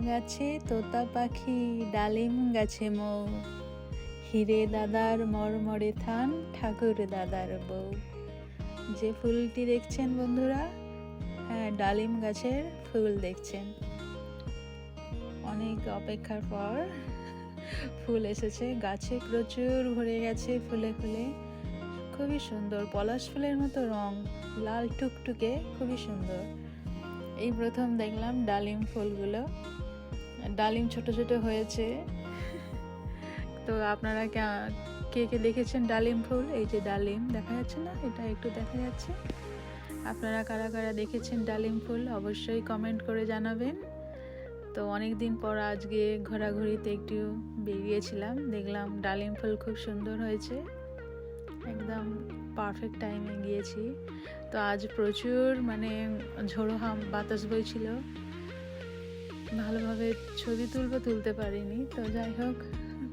গাছে তোতা পাখি, ডালিম গাছে মৌ, হিরে দাদার মরমরে থান, ঠাকুর দাদার বউ। যে ফুলটি দেখছেন বন্ধুরা, হ্যাঁ, ডালিম গাছের ফুল দেখছেন। অনেক অপেক্ষার পর ফুল এসেছে, গাছে প্রচুর ভরে গেছে ফুলে ফুলে। খুবই সুন্দর, পলাশ ফুলের মতো রং, লাল টুকটুকে, খুবই সুন্দর। এই প্রথম দেখলাম ডালিম ফুলগুলো। ডালিম ছোট ছোট হয়েছে। তো আপনারা কে কে দেখেছেন ডালিম ফুল? এই যে ডালিম দেখা যাচ্ছে না, এটা একটু দেখা যাচ্ছে। আপনারা কারা কারা দেখেছেন ডালিম ফুল অবশ্যই কমেন্ট করে জানাবেন। তো অনেক দিন পর আজকে ঘোরাঘুরিতে একটু বেরিয়েছিলাম, দেখলাম ডালিম ফুল খুব সুন্দর হয়েছে, একদম পারফেক্ট টাইমে গিয়েছি। তো আজ প্রচুর ঝোড়ো বাতাস বইছিল, ভালোভাবে ছবি তুলতে পারিনি, তো যাই হোক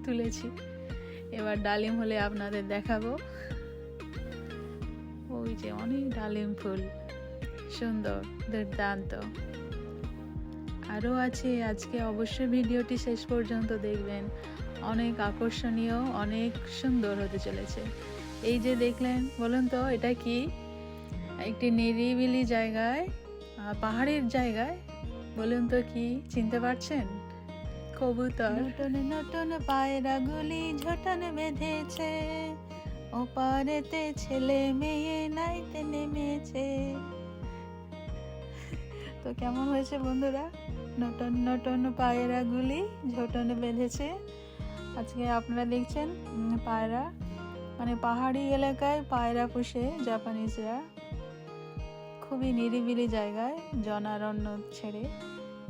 তুলেছি। এবার ডালিম হলে আপনাদের দেখাবো। ওই যে অনেক ডালিম ফুল, সুন্দর, দুর্দান্ত। আরও আছে, আজকে অবশ্যই ভিডিওটি শেষ পর্যন্ত দেখবেন, অনেক আকর্ষণীয়, অনেক সুন্দর হতে চলেছে। এই যে দেখলেন, বলুন তো এটা কি? একটি নিরিবিলি জায়গায়, পাহাড়ের জায়গায়, বলুন তো কি চিনতে পারছেন? কবুতর। নতুন নতুন পায়রাগুলি ঝোটন বেঁধেছে, ওপারেতে ছেলে মেয়ে নাইতে নেমেছে। তো কেমন হয়েছে বন্ধুরা? নতুন নতুন পায়রাগুলি ঝোটন বেঁধেছে। আজকে আপনারা দেখছেন পায়রা, পাহাড়ি এলাকায় পায়রা পুষে জাপানিজরা, খুবই নিরিবিলি জায়গায়, জনারণ্য ছেড়ে।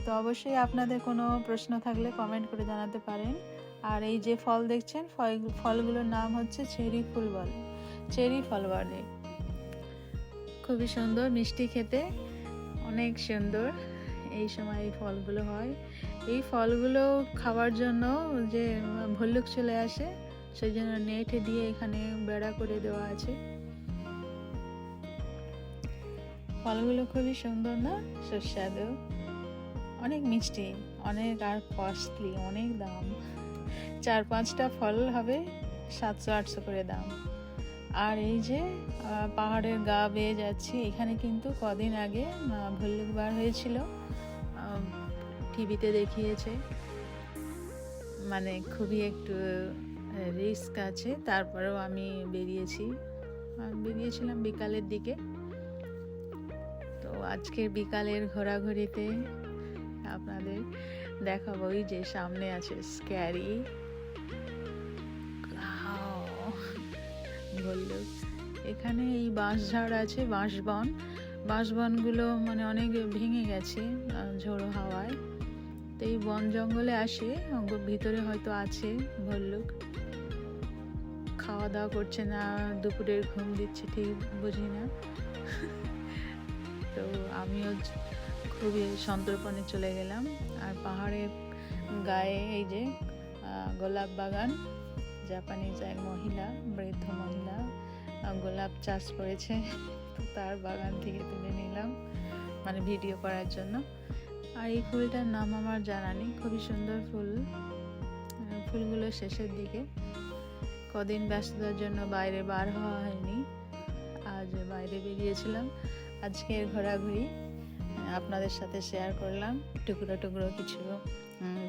তো অবশ্যই আপনাদের কোনো প্রশ্ন থাকলে কমেন্ট করে জানাতে পারেন। আর এই যে ফল দেখছেন, ফলগুলোর নাম হচ্ছে চেরি ফুল বলে, চেরি ফল বলে। খুবই সুন্দর, মিষ্টি খেতে, অনেক সুন্দর। এই সময় এই ফলগুলো হয়। এই ফলগুলো খাওয়ার জন্য যে ভল্লুক চলে আসে, সেই জন্য নেটে দিয়ে এখানে বেড়া করে দেওয়া আছে। ফলগুলো খুবই সুন্দর না, সুস্বাদু, অনেক মিষ্টি, অনেক, আর কস্টলি, অনেক দাম। 4-5টা ফল হবে 700-800 করে দাম। আর এই যে পাহাড়ের গা বেয়ে যাচ্ছি, এখানে কিন্তু কদিন আগে ভল্লুক বার হয়েছিল, টিভিতে দেখিয়েছে। খুবই একটু রিস্ক আছে, তারপরেও আমি বেরিয়েছিলাম বিকালের দিকে। তো আজকের বিকালের ঘোরাঘুরিতে আপনাদের দেখাবো, ওই যে সামনে আছে স্ক্যারি ভল্লুক। এখানে এই বাঁশঝাড় আছে, বাঁশবনগুলো অনেক ভেঙে গেছে ঝোড়ো হাওয়ায়। তো এই বন জঙ্গলে আসে, ভিতরে হয়তো আছে ভল্লুক। খাওয়া দাওয়া করছে না, দুপুরের ঘুম দিচ্ছে, ঠিক বুঝি না। তো আমিও খুবই সন্তর্পণে চলে গেলাম। আর পাহাড়ের গায়ে এই যে গোলাপ বাগান, জাপানিজ এক মহিলা, বৃদ্ধ মহিলা গোলাপ চাষ করেছে, তার বাগান থেকে তুলে নিলাম ভিডিও করার জন্য। আর এই ফুলটার নাম আমার জানা নেই, খুবই সুন্দর ফুল। ফুলগুলো শেষের দিকে, কদিন ব্যস্ততার জন্য বাইরে বার হওয়া হয়নি, আজ বাইরে বেরিয়েছিলাম। আজকের ঘোরাঘুরি আপনাদের সাথে শেয়ার করলাম, টুকরো টুকরো কিছু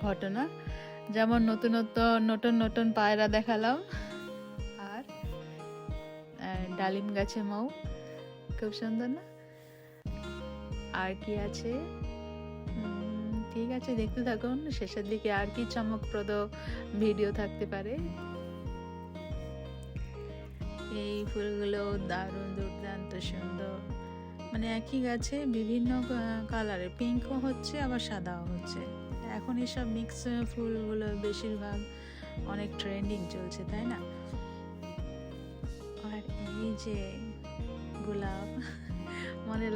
ঘটনা, যেমন নতুন নতুন পায়রা দেখালাম, আর ডালিম গাছে মৌ, খুব সুন্দর না? আর কি আছে? ঠিক আছে, দেখতে থাকুন, শেষের দিকে আর কি চমকপ্রদ ভিডিও থাকতে পারে। এই ফুলগুলো দারুণ, দুর্দান্ত সুন্দর, একই গাছে বিভিন্ন কালারের, পিঙ্কও হচ্ছে আবার সাদাও হচ্ছে। এখন এসব মিক্স ফুলগুলো বেশিরভাগ অনেক ট্রেন্ডিং চলছে, তাই না? আর এই যে গোলাপ,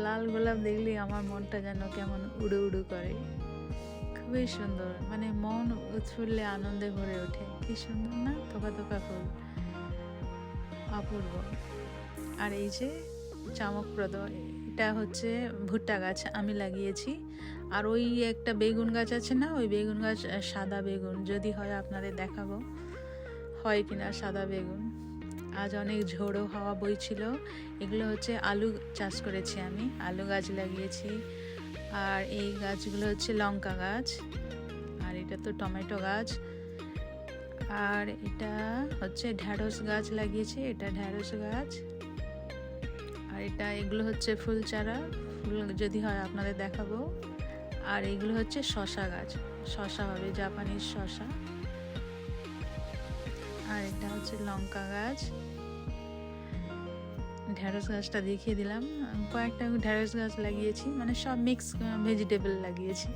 লাল গোলাপ দেখলে আমার মনটা যেন কেমন উড়ু উড়ু করে, খুবই সুন্দর, মন উৎফুল্লে আনন্দে ভরে ওঠে। কি সুন্দর না, থোকা থোকা ফুল, অপূর্ব। আর এই যে চমকপ্রদ এটা হচ্ছে ভুট্টা গাছ আমি লাগিয়েছি। আর ওই একটা বেগুন গাছ আছে না, ওই বেগুন গাছ সাদা বেগুন, যদি হয় আপনাদের দেখাবো হয় কিনা সাদা বেগুন। আজ অনেক ঝোড়ো হাওয়া বইছিল। এগুলো হচ্ছে আলু চাষ করেছি, আমি আলু গাছ লাগিয়েছি। আর এই গাছগুলো হচ্ছে লঙ্কা গাছ, আর এটা তো টমেটো গাছ। আর এটা হচ্ছে ঢ্যাঁড়স গাছ লাগিয়েছি, এটা ঢ্যাঁড়স গাছ। আর এগুলো হচ্ছে ফুল চারা, ফুল যদি হয় আপনাদের দেখাবো। আর এগুলো হচ্ছে শসা গাছ, শসা হবে, জাপানিজ শসা। আর এটা হচ্ছে লঙ্কা গাছ। ঢ্যাঁড়স গাছটা দেখিয়ে দিলাম, কয়েকটা ঢ্যাঁড়স গাছ লাগিয়েছি, মানে সব মিক্স ভেজিটেবল লাগিয়েছি।